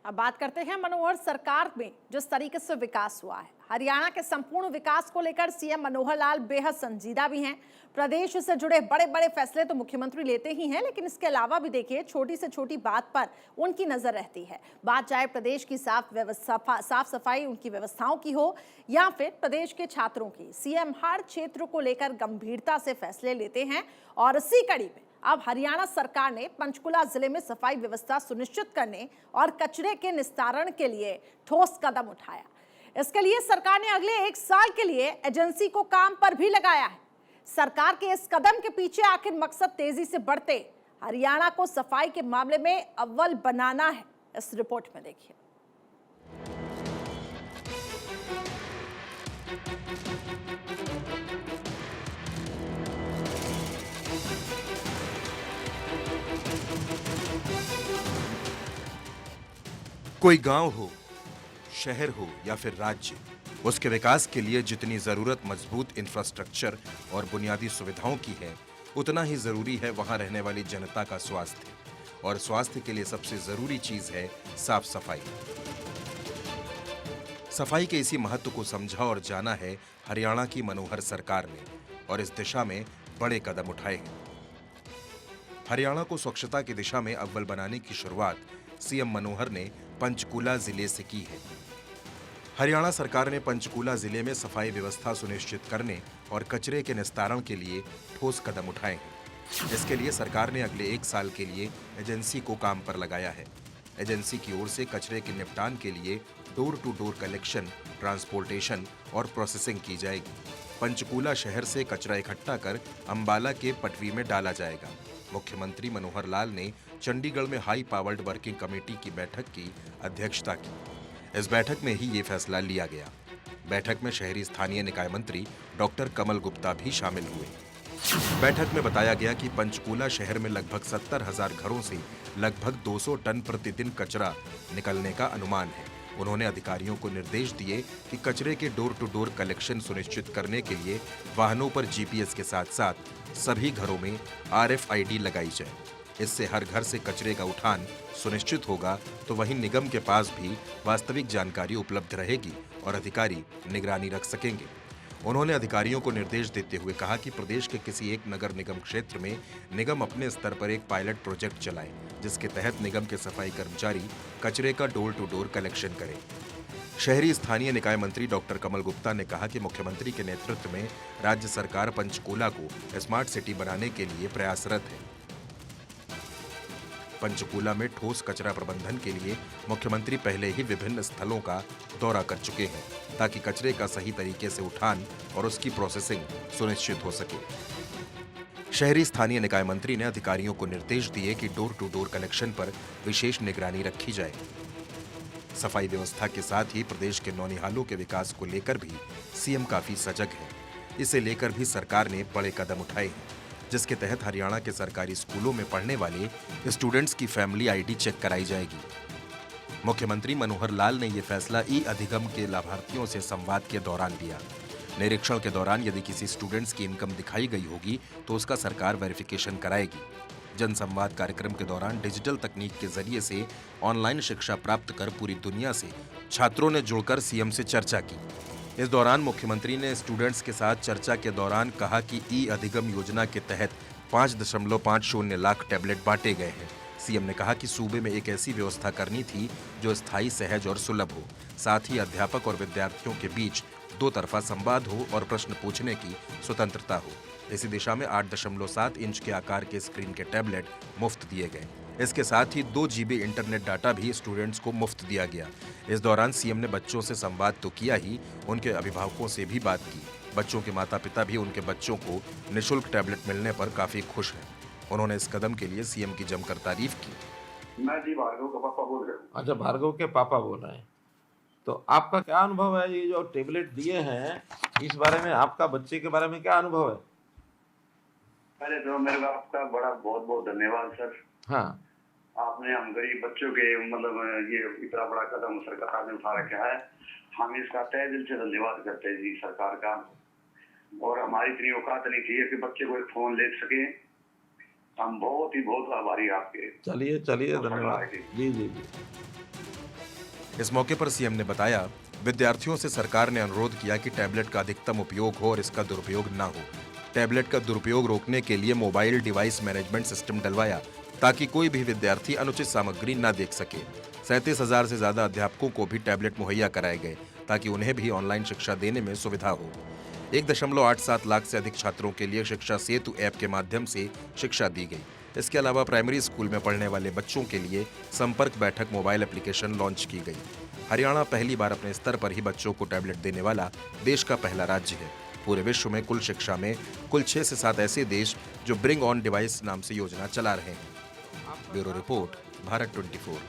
अब बात करते हैं मनोहर सरकार में जिस तरीके से विकास हुआ है। हरियाणा के संपूर्ण विकास को लेकर सीएम मनोहर लाल बेहद संजीदा भी हैं। प्रदेश से जुड़े बड़े बड़े फैसले तो मुख्यमंत्री लेते ही हैं, लेकिन इसके अलावा भी देखिए छोटी से छोटी बात पर उनकी नजर रहती है। बात चाहे प्रदेश की साफ सफाई उनकी व्यवस्थाओं की हो या फिर प्रदेश के छात्रों की, सीएम हर क्षेत्र को लेकर गंभीरता से फैसले लेते हैं। और इसी कड़ी में अब हरियाणा सरकार ने पंचकुला जिले में सफाई व्यवस्था सुनिश्चित करने और कचरे के निस्तारण के लिए ठोस कदम उठाया। इसके लिए सरकार ने अगले 1 साल के लिए एजेंसी को काम पर भी लगाया है। सरकार के इस कदम के पीछे आखिर मकसद तेजी से बढ़ते हरियाणा को सफाई के मामले में अव्वल बनाना है। इस रिपोर्ट में देखिए। कोई गांव हो, शहर हो या फिर राज्य, उसके विकास के लिए जितनी जरूरत मजबूत इंफ्रास्ट्रक्चर और बुनियादी सुविधाओं की है, उतना ही जरूरी है वहां रहने वाली जनता का स्वास्थ्य। और स्वास्थ्य के लिए सबसे जरूरी चीज है साफ सफाई। सफाई के इसी महत्व को समझा और जाना है हरियाणा की मनोहर सरकार ने, और इस दिशा में बड़े कदम उठाए हैं। हरियाणा को स्वच्छता की दिशा में अव्वल बनाने की शुरुआत सीएम मनोहर ने पंचकुला जिले से की है। हरियाणा सरकार ने पंचकुला जिले में सफाई व्यवस्था सुनिश्चित करने और कचरे के निस्तारण के लिए ठोस कदम उठाए हैं। इसके लिए सरकार ने अगले 1 साल के लिए एजेंसी को काम पर लगाया है। एजेंसी की ओर से कचरे के निपटान के लिए door to door collection, transportation और प्रोसेसिंग की जाएगी। पंचकुला शहर से कचरा इकट्ठा कर अंबाला के पटवी में डाला जाएगा। मुख्यमंत्री मनोहर लाल ने चंडीगढ़ में हाई पावर्ड वर्किंग कमेटी की बैठक की अध्यक्षता की। इस बैठक में ही ये फैसला लिया गया। बैठक में शहरी स्थानीय निकाय मंत्री डॉक्टर कमल गुप्ता भी शामिल हुए। बैठक में बताया गया कि पंचकुला शहर में लगभग 70,000 घरों से लगभग 200 टन प्रतिदिन कचरा निकलने का अनुमान है। उन्होंने अधिकारियों को निर्देश दिए कि कचरे के डोर टू डोर कलेक्शन सुनिश्चित करने के लिए वाहनों पर जीपीएस के साथ साथ सभी घरों में RFID लगाई जाए। इससे हर घर से कचरे का उठान सुनिश्चित होगा, तो वहीं निगम के पास भी वास्तविक जानकारी उपलब्ध रहेगी और अधिकारी निगरानी रख सकेंगे। उन्होंने अधिकारियों को निर्देश देते हुए कहा कि प्रदेश के किसी एक नगर निगम क्षेत्र में निगम अपने स्तर पर एक पायलट प्रोजेक्ट चलाए, जिसके तहत निगम के सफाई कर्मचारी कचरे का डोर टू डोर कलेक्शन करें। शहरी स्थानीय निकाय मंत्री डॉक्टर कमल गुप्ता ने कहा कि मुख्यमंत्री के नेतृत्व में राज्य सरकार पंचकुला को स्मार्ट सिटी बनाने के लिए प्रयासरत है। पंचकुला में ठोस कचरा प्रबंधन के लिए मुख्यमंत्री पहले ही विभिन्न स्थलों का दौरा कर चुके हैं, ताकि कचरे का सही तरीके से उठान और उसकी प्रोसेसिंग सुनिश्चित हो सके। शहरी स्थानीय निकाय मंत्री ने अधिकारियों को निर्देश दिए कि डोर टू डोर कलेक्शन पर विशेष निगरानी रखी जाए। सफाई व्यवस्था के साथ ही प्रदेश के नौनिहालों के विकास को लेकर भी सीएम काफी सजग है। इसे लेकर भी सरकार ने बड़े कदम उठाए हैं, जिसके तहत हरियाणा के सरकारी स्कूलों में पढ़ने वाले स्टूडेंट्स की फैमिली ID चेक कराई जाएगी। मुख्यमंत्री मनोहर लाल ने यह फैसला ई-अधिगम के लाभार्थियों से संवाद के दौरान लिया। निरीक्षण के दौरान यदि किसी स्टूडेंट्स की इनकम दिखाई गई होगी तो उसका सरकार वेरिफिकेशन कराएगी। जनसंवाद कार्यक्रम के दौरान डिजिटल तकनीक के जरिए से ऑनलाइन शिक्षा प्राप्त कर पूरी दुनिया से छात्रों ने जुड़कर सीएम से चर्चा की। इस दौरान मुख्यमंत्री ने स्टूडेंट्स के साथ चर्चा के दौरान कहा कि ई-अधिगम योजना के तहत 5.50 लाख टैबलेट बांटे गए हैं। सीएम ने कहा कि सूबे में एक ऐसी व्यवस्था करनी थी जो स्थायी, सहज और सुलभ हो। साथ ही अध्यापक और विद्यार्थियों के बीच 2 तरफा संवाद हो और प्रश्न पूछने की स्वतंत्रता हो। इसी दिशा में 8.7 इंच के आकार के स्क्रीन के टैबलेट मुफ्त दिए गए। इसके साथ ही 2 GB इंटरनेट डाटा भी स्टूडेंट्स को मुफ्त दिया गया। इस दौरान सीएम ने बच्चों से संवाद तो किया ही, उनके अभिभावकों से भी बात की। बच्चों के माता पिता भी उनके बच्चों को निःशुल्क टैबलेट मिलने पर काफी खुश हैं। उन्होंने इस कदम के लिए सीएम की जमकर तारीफ की। मैं जी भार्गव का पापा बोल रहा हूँ। अच्छा, भार्गव के पापा बोल रहे हैं। तो आपका क्या अनुभव है, ये जो टेबलेट दिए हैं, इस बारे में आपका बच्चे के बारे में क्या अनुभव है? पहले तो मेरे को आपका बड़ा बहुत बहुत धन्यवाद सर। हाँ, आपने हम गरीब बच्चों के मतलब ये इतना बड़ा कदम सरकार ने उठा रखा है। हम इसका तहे दिल से धन्यवाद करते हैं जी सरकार का। और हमारी इतनी औकात नहीं थी कि बच्चे को एक फोन ले सके। हम बहुत आभारी हैं आपके। चलिए धन्यवाद जी जी जी। इस मौके पर सीएम ने बताया, विद्यार्थियों से सरकार ने अनुरोध किया कि टैबलेट का अधिकतम उपयोग हो और इसका दुरुपयोग ना हो। टैबलेट का दुरुपयोग रोकने के लिए मोबाइल डिवाइस मैनेजमेंट सिस्टम डलवाया ताकि कोई भी विद्यार्थी अनुचित सामग्री न देख सके। 37,000 से ज्यादा अध्यापकों को भी टैबलेट मुहैया कराए गए ताकि उन्हें भी ऑनलाइन शिक्षा देने में सुविधा हो। 1.87 लाख से अधिक छात्रों के लिए शिक्षा सेतु ऐप के माध्यम से शिक्षा दी गई। इसके अलावा प्राइमरी स्कूल में पढ़ने वाले बच्चों के लिए संपर्क बैठक मोबाइल एप्लीकेशन लॉन्च की गई। हरियाणा पहली बार अपने स्तर पर ही बच्चों को टैबलेट देने वाला देश का पहला राज्य है। पूरे विश्व में कुल शिक्षा में कुल 6 से 7 ऐसे देश जो ब्रिंग ऑन डिवाइस नाम से योजना चला रहे हैं। Bureau report, Bharat 24।